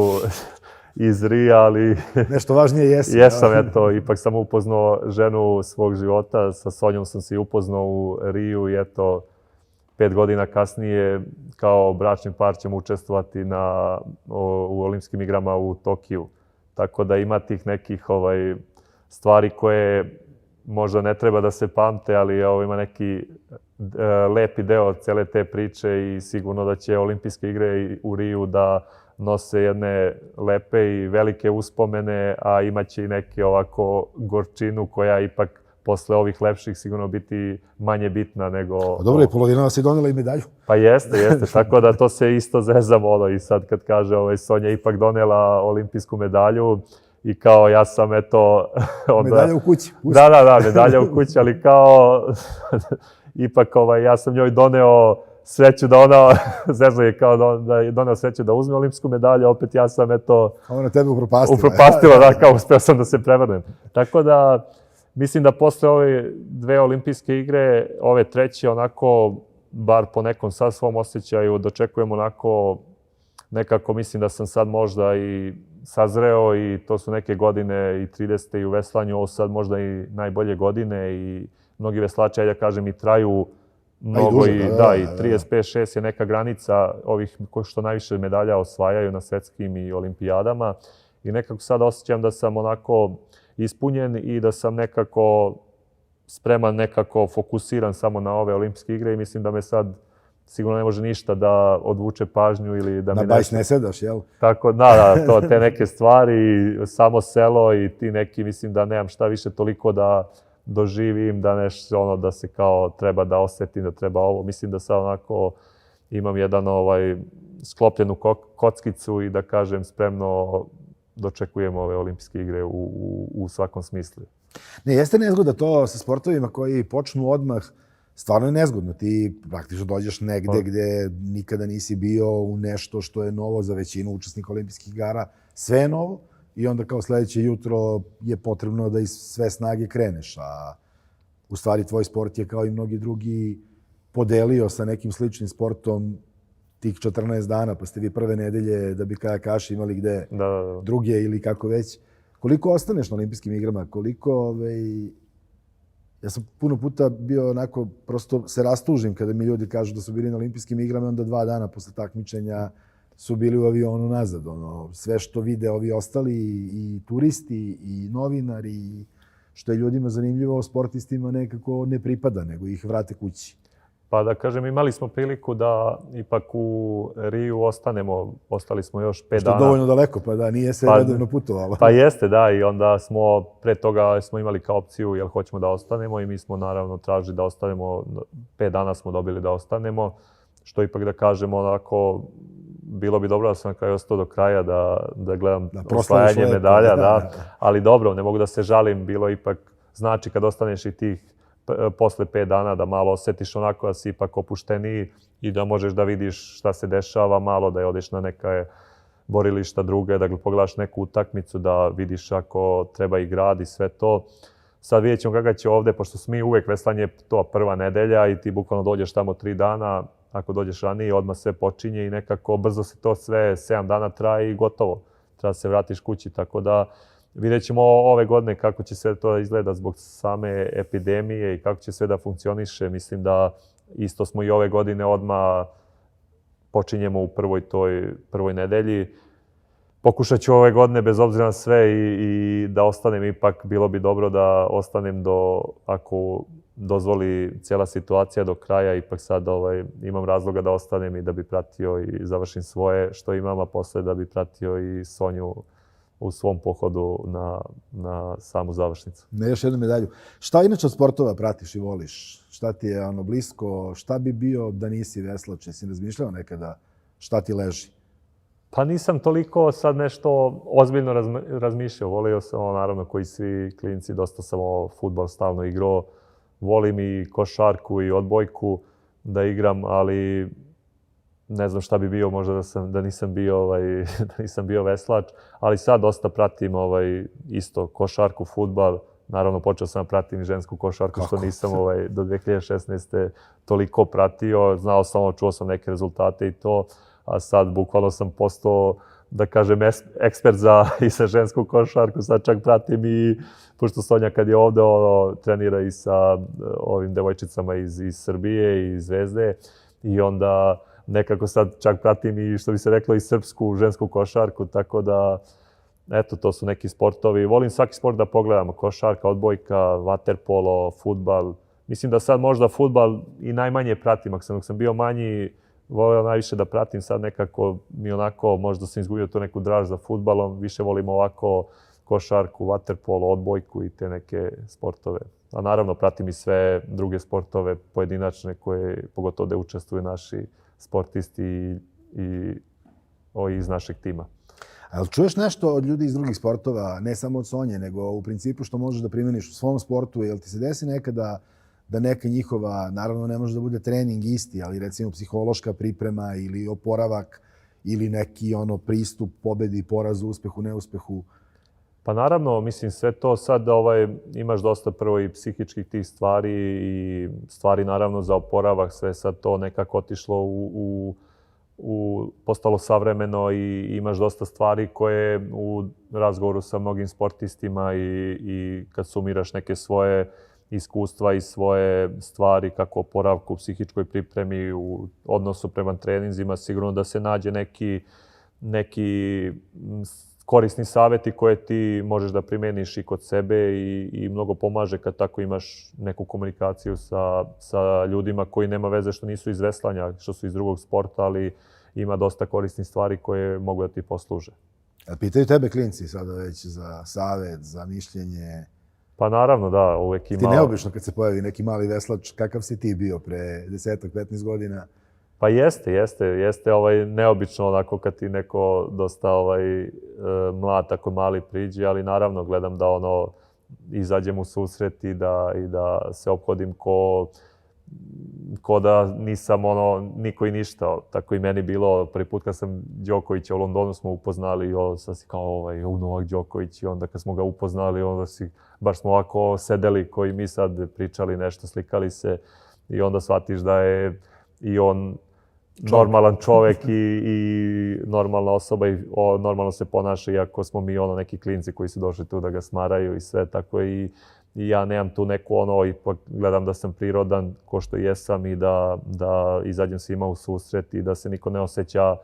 iz Rija, ali... Nešto važnije jesi. Jesam, eto, ipak sam upoznao ženu svog života, sa Sonjom sam se upoznao u Riju i eto, 5 godina kasnije kao bračni par ćemo učestvovati u olimpijskim igrama u Tokiju. Tako da ima tih nekih stvari koje možda ne treba da se pamte, ali ima neki lepi deo cele te priče i sigurno da će olimpijske igre u Riju da nose jedne lepe i velike uspomene, a imaće i neke ovako gorčinu koja ipak posle ovih lepših sigurno biti manje bitna nego... Dobro, i polovina vas je donela i medalju. Pa jeste, tako da to se isto zezamo i sad kad kaže Sonja ipak donela olimpijsku medalju i kao ja sam eto... Medalja u kući. Da, medalja u kući, ali kao ipak ja sam njoj doneo sreću da ona, Zezno je kao da je doneo sreću da uzme olimpijsku medalju, opet ja sam eto... Ona tebe upropastila. Upropastila, da, kao uspeo sam da se prevrnem. Tako da, mislim da posle ove 2 olimpijske igre, ove 3. onako, bar po nekom sad svom osjećaju, dočekujem onako, nekako mislim da sam sad možda i sazreo i to su neke godine i 30. i u veslanju, ovo sad možda i najbolje godine i mnogi veslači, ajde da kažem, i traju mnogo i 35-6 je neka granica ovih što najviše medalja osvajaju na svetskim i olimpijadama i nekako sad osjećam da sam onako ispunjen i da sam nekako spreman, nekako fokusiran samo na ove olimpijske igre i mislim da me sad sigurno ne može ništa da odvuče pažnju ili da me... Na bajs ne sedaš, jel? Tako, da, te neke stvari, samo selo i ti neki, mislim da nemam šta više toliko da doživim, da se kao treba da osjetim, da treba ovo. Mislim da sad onako imam jedan sklopljenu kockicu i da kažem spremno dočekujem ove olimpijske igre u svakom smislu. Ne, jeste nezgodno to sa sportovima koji počnu odmah, stvarno je nezgodno. Ti praktično dođeš negde gde nikada nisi bio u nešto što je novo za većinu učesnika olimpijskih igara. Sve je novo. I onda kao sledeće jutro je potrebno da iz sve snage kreneš, a u stvari tvoj sport je kao i mnogi drugi podelio sa nekim sličnim sportom tih 14 dana, pa ste vi prve nedelje da bi kajakaši imali gde druge ili kako već. Koliko ostaneš na olimpijskim igrama? Koliko... Ja sam puno puta bio onako, prosto se rastužim kada mi ljudi kažu da su bili na olimpijskim igrama, onda 2 dana posle takmičenja su bili u avionu nazad. Sve što vide ovi ostali i turisti i novinari, što je ljudima zanimljivo, sportistima nekako ne pripada, nego ih vrate kući. Pa da kažem, imali smo priliku da ipak u Riju ostanemo, ostali smo još 5 Što je dana. dovoljno daleko, pa da, nije se redovno putovalo. Pa jeste, da, i onda smo, pre toga smo imali kao opciju, jel hoćemo da ostanemo i mi smo naravno tražili da ostanemo, 5 dana smo dobili da ostanemo, što ipak da kažemo onako, bilo bi dobro da sam na kraju ostao do kraja, da gledam osvajanje medalja, da, ali dobro, ne mogu da se žalim, bilo ipak, znači kad ostaneš i tih posle 5 dana da malo osjetiš onako da si ipak opušteniji i da možeš da vidiš šta se dešava malo, da odeš na neke borilišta druge, da pogledaš neku utakmicu, da vidiš ako treba i grad i sve to. Sad vidjet ćemo kako će ovde, pošto smo mi uvek veslanje to prva nedelja i ti bukvalno dođeš tamo 3 dana, ako dođeš ranije odmah sve počinje i nekako brzo se to sve 7 dana traje i gotovo. Treba se vratiš kući, tako da vidjet ćemo ove godine kako će sve to izgleda zbog same epidemije i kako će sve da funkcioniše. Mislim da isto smo i ove godine odmah počinjemo u prvoj nedelji. Pokušat ću ove godine bez obzira na sve i da ostanem ipak, bilo bi dobro da ostanem ako dozvoli cijela situacija do kraja, ipak sad imam razloga da ostanem i da bi pratio i završim svoje što imam, a posle da bi pratio i Sonju u svom pohodu na samu završnicu. Na još jednu medalju. Šta inače od sportova pratiš i voliš? Šta ti je blisko? Šta bi bio da nisi veslač? Jesi razmišljao nekada šta ti leži? Pa nisam toliko sad nešto ozbiljno razmišljao. Volio sam, naravno, koji svi klinci, dosta sam fudbal stalno igrao. Volim i košarku i odbojku da igram, ali ne znam šta bi bio možda da nisam bio veslač, ali sad dosta pratim isto košarku, fudbal. Naravno počeo sam da pratim i žensku košarku, što nisam do 2016. toliko pratio. Znao sam, čuo sam neke rezultate i to, a sad bukvalno sam postao, da kažem, ekspert i za žensku košarku. Sad čak pratim i, pošto Sonja kad je ovde, trenira i sa ovim devojčicama iz Srbije i iz Zvezde, i onda nekako sad čak pratim i, što bi se reklo, i srpsku žensku košarku, tako da, eto, to su neki sportovi. Volim svaki sport da pogledam, košarka, odbojka, vaterpolo, fudbal. Mislim da sad možda fudbal i najmanje pratim, ako sam bio manji, volio najviše da pratim, sad nekako mi onako, možda sam izgubio tu neku draž za fudbalom, više volim ovako košarku, vaterpolo, odbojku i te neke sportove. A naravno pratim i sve druge sportove pojedinačne koje, pogotovo da učestvuju naši sportisti i iz našeg tima. A li čuješ nešto od ljudi iz drugih sportova, ne samo od Sonje, nego u principu što možeš da primjeniš u svom sportu? Jel ti se desi nekada da neka njihova, naravno ne može da bude trening isti, ali recimo psihološka priprema ili oporavak ili neki pristup pobedi, porazu, uspehu, neuspehu? Pa naravno, mislim, sve to sad imaš dosta prvo i psihičkih tih stvari i stvari naravno za oporavak, sve sad to nekako otišlo postalo savremeno i imaš dosta stvari koje u razgovoru sa mnogim sportistima i kad sumiraš neke svoje iskustva i svoje stvari kako oporavku, psihičkoj pripremi, u odnosu prema treninzima, sigurno da se nađe neki korisni savjeti koje ti možeš da primeniš i kod sebe i mnogo pomaže kad tako imaš neku komunikaciju sa ljudima koji nema veze što nisu iz veslanja, što su iz drugog sporta, ali ima dosta korisnih stvari koje mogu da ti posluže. Pitaju tebe klinci sada već za savjet, za mišljenje? Pa naravno, da, uvek ima... Ti neobično kad se pojavi neki mali veslač, kakav si ti bio pre 10-15 godina? Pa jeste neobično onako kad ti neko dosta mlad, tako mali priđe, ali naravno gledam da izađem u susret i da se ophodim ko da nisam niko i ništa. Tako i meni bilo prvi put kad sam Đokovića u Londonu smo upoznali, sad si kao Novak Đoković, i onda kad smo ga upoznali, onda baš smo ovako sedeli koji mi sad pričali nešto, slikali se i onda shvatiš da je i on normalan čovek i normalna osoba i normalno se ponaša, iako smo mi neki klinci koji su došli tu da ga smaraju i sve, tako i ja nemam tu neku ipak gledam da sam prirodan ko što jesam i da izađem svima u susret i da se niko ne osjeća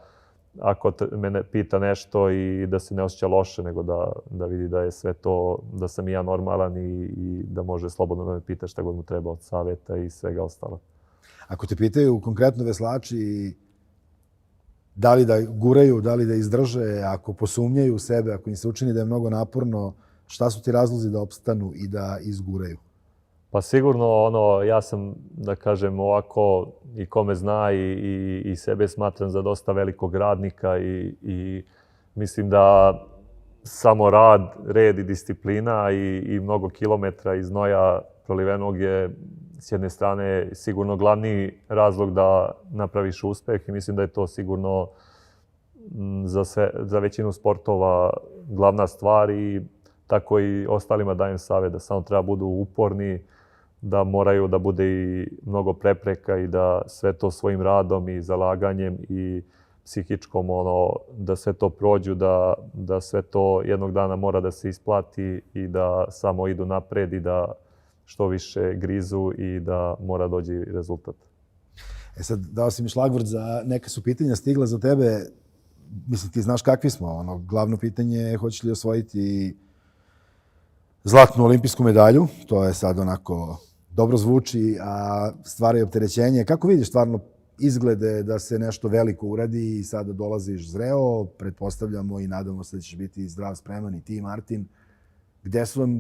ako mene pita nešto i da se ne osjeća loše, nego da vidi da je sve to, da sam i ja normalan i da može slobodno da me pita šta god mu treba od savjeta i svega ostalo. Ako te pitaju konkretno veslači da li da guraju, da li da izdrže, ako posumnjaju u sebe, ako im se učini da je mnogo naporno, šta su ti razlozi da opstanu i da izguraju? Pa sigurno, ja sam, da kažem ovako, i ko me zna i sebe smatram za dosta velikog radnika i mislim da samo rad, red i disciplina i mnogo kilometra iz znoja prolivenog je s jedne strane sigurno glavni razlog da napraviš uspeh i mislim da je to sigurno za većinu sportova glavna stvar i tako i ostalima dajem savjet da samo treba budu uporni, da moraju da bude i mnogo prepreka i da sve to svojim radom i zalaganjem i psihičkom, da sve to prođu, da sve to jednog dana mora da se isplati i da samo idu napred i da što više grizu i da mora dođi rezultat. Sad, dao si mi šlagvort za neka su pitanja stigla za tebe. Mislim, ti znaš kakvi smo. Glavno pitanje je hoćeš li osvojiti zlatnu olimpijsku medalju. To je sad onako dobro zvuči, a stvara i opterećenje. Kako vidiš stvarno izglede da se nešto veliko uradi i sada dolaziš zreo, pretpostavljamo i nadamo se da ćeš biti zdrav, spreman i ti, Martin.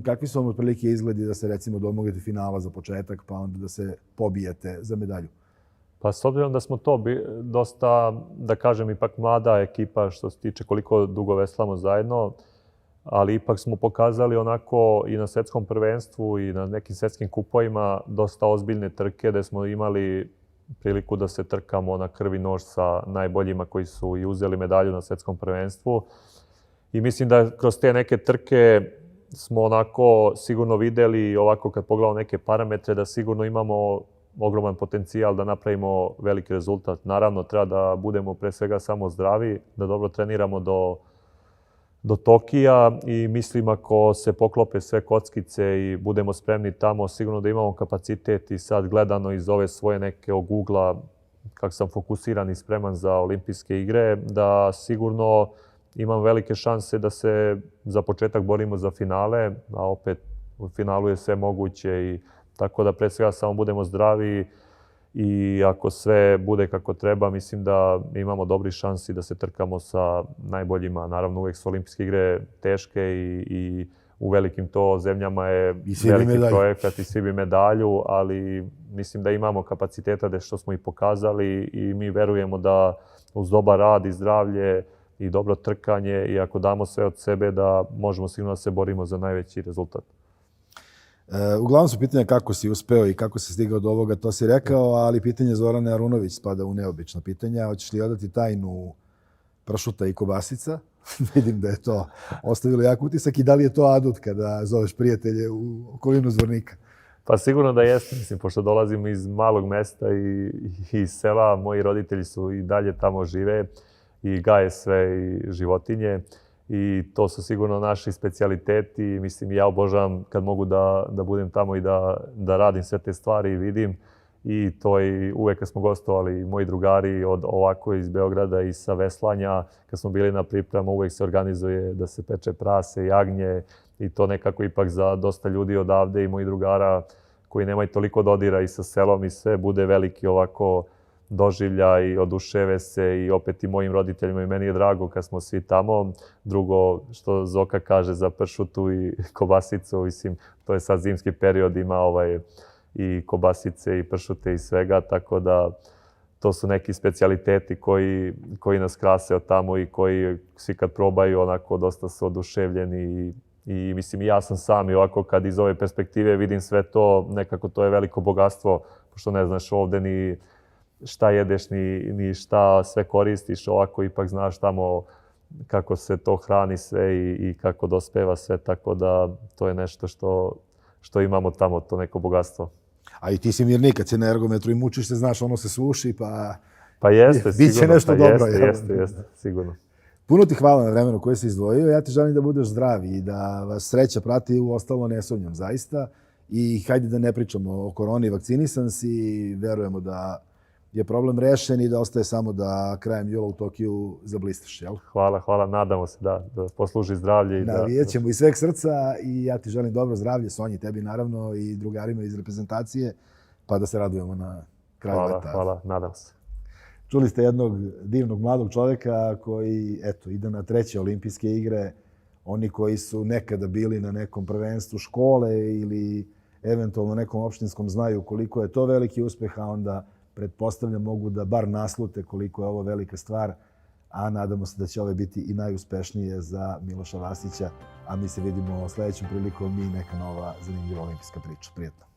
Kakvi su vam otprilike izgledi da se recimo domognete finala za početak, pa onda da se pobijete za medalju? Pa s obzirom da smo to dosta, da kažem, ipak mlada ekipa što se tiče koliko dugo veslamo zajedno, ali ipak smo pokazali onako i na svetskom prvenstvu i na nekim svetskim kupovima dosta ozbiljne trke gde smo imali priliku da se trkamo na krv i nož sa najboljima koji su i uzeli medalju na svetskom prvenstvu. I mislim da kroz te neke trke smo onako sigurno videli, ovako kad pogledamo neke parametre, da sigurno imamo ogroman potencijal da napravimo veliki rezultat. Naravno, treba da budemo pre svega samo zdravi, da dobro treniramo do Tokija i mislim ako se poklope sve kockice i budemo spremni tamo, sigurno da imamo kapacitet i sad gledano iz ove svoje neke ogugla, kako sam fokusiran i spreman za olimpijske igre, da sigurno imam velike šanse da se za početak borimo za finale, a opet u finalu je sve moguće i tako da pre svega samo budemo zdravi i ako sve bude kako treba, mislim da imamo dobri šansi da se trkamo sa najboljima. Naravno, uvek su olimpijske igre teške i u velikim to zemljama je veliki projekat i svi bi medalju, ali mislim da imamo kapaciteta da što smo i pokazali i mi verujemo da uz dobar rad i zdravlje i dobro trkanje i ako damo sve od sebe da možemo sigurno da se borimo za najveći rezultat. Uglavnom su pitanja kako si uspeo i kako si stigao do ovoga, to si rekao, ali pitanje Zorane Arunović spada u neobična pitanja. Hoćeš li odati tajnu pršuta i kobasica? Vidim da je to ostavilo jak utisak i da li je to adut kada zoveš prijatelje u okolinu Zvornika? Pa sigurno da jeste, mislim, pošto dolazim iz malog mesta i iz sela, moji roditelji su i dalje tamo žive i gaje sve i životinje. I to su sigurno naši specijaliteti. Mislim, ja obožavam kad mogu da budem tamo i da radim sve te stvari i vidim. I to i uvek kad smo gostovali, moji drugari od ovako iz Beograda i sa veslanja, kad smo bili na pripremama, uvek se organizuje da se peče prase, jagnje i to nekako ipak za dosta ljudi odavde i mojih drugara koji nemaju toliko dodira i sa selom i sve, bude veliki ovako doživlja i oduševe se i opet i mojim roditeljima i meni je drago kad smo svi tamo. Drugo, što Zoka kaže za pršutu i kobasicu, mislim, to je sad zimski period, ima i kobasice i pršute i svega, tako da to su neki specijaliteti koji nas krase od tamo i koji svi kad probaju onako dosta su oduševljeni i mislim i ja sam sam i ovako kad iz ove perspektive vidim sve to, nekako to je veliko bogatstvo, pošto ne znaš ovde ni šta jedeš, ni šta sve koristiš, ovako ipak znaš tamo kako se to hrani sve i kako dospeva sve, tako da to je nešto što imamo tamo, to neko bogatstvo. A i ti si mirnik, kad si na ergometru i mučiš se, znaš, ono se suši, pa jeste, bit će nešto dobro. Jeste, sigurno. Puno ti hvala na vremenu koje si izdvojio. Ja ti želim da budeš zdrav i da vas sreća prati, u ostalo ne sumnjam zaista. I hajde da ne pričamo o koroni, vakcinisan si, verujemo da je problem rešen i da ostaje samo da krajem jula u Tokiju zablistaš, jel? Hvala, nadamo se da posluži zdravlje. Navijat ćemo iz sveg srca i ja ti želim dobro zdravlje, Sonji, tebi naravno i drugarima iz reprezentacije, pa da se radujemo na kraj leta. Hvala, nadam se. Čuli ste jednog divnog mladog čovjeka koji, eto, ide na 3. olimpijske igre. Oni koji su nekada bili na nekom prvenstvu škole ili eventualno nekom opštinskom znaju koliko je to veliki uspeh, a onda pretpostavljam mogu da bar naslute koliko je ovo velika stvar, a nadamo se da će ove biti i najuspešnije za Miloša Vasića, a mi se vidimo sledećom prilikom i neka nova zanimljiva olimpijska priča. Prijetno.